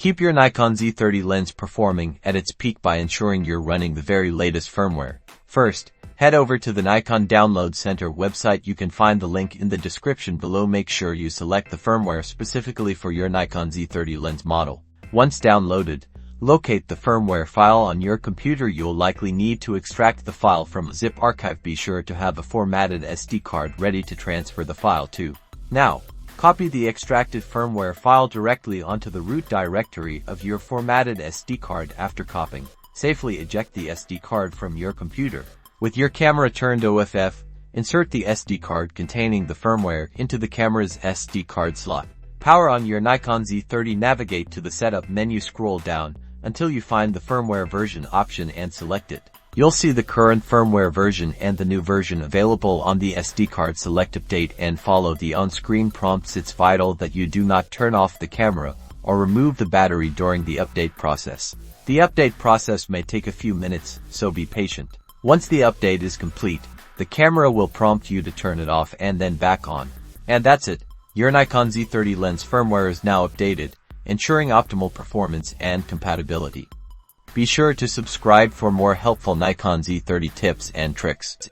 Keep your Nikon Z30 lens performing at its peak by ensuring you're running the very latest firmware. First, head over to the Nikon Download Center website. You can find the link in the description below. Make sure you select the firmware specifically for your Nikon Z30 lens model. Once downloaded, locate the firmware file on your computer. You'll likely need to extract the file from a zip archive. Be sure to have a formatted SD card ready to transfer the file to. Now, copy the extracted firmware file directly onto the root directory of your formatted SD card. After copying, safely eject the SD card from your computer. With your camera turned OFF, insert the SD card containing the firmware into the camera's SD card slot. Power on your Nikon Z30. Navigate to the Setup menu. Scroll down until you find the firmware version option and select it. You'll see the current firmware version and the new version available on the SD card. Select Update and follow the on-screen prompts. It's vital that you do not turn off the camera or remove the battery during the update process. The update process may take a few minutes, so be patient. Once the update is complete, the camera will prompt you to turn it off and then back on. And that's it. Your Nikon Z30 lens firmware is now updated, ensuring optimal performance and compatibility. Be sure to subscribe for more helpful Nikon Z30 tips and tricks.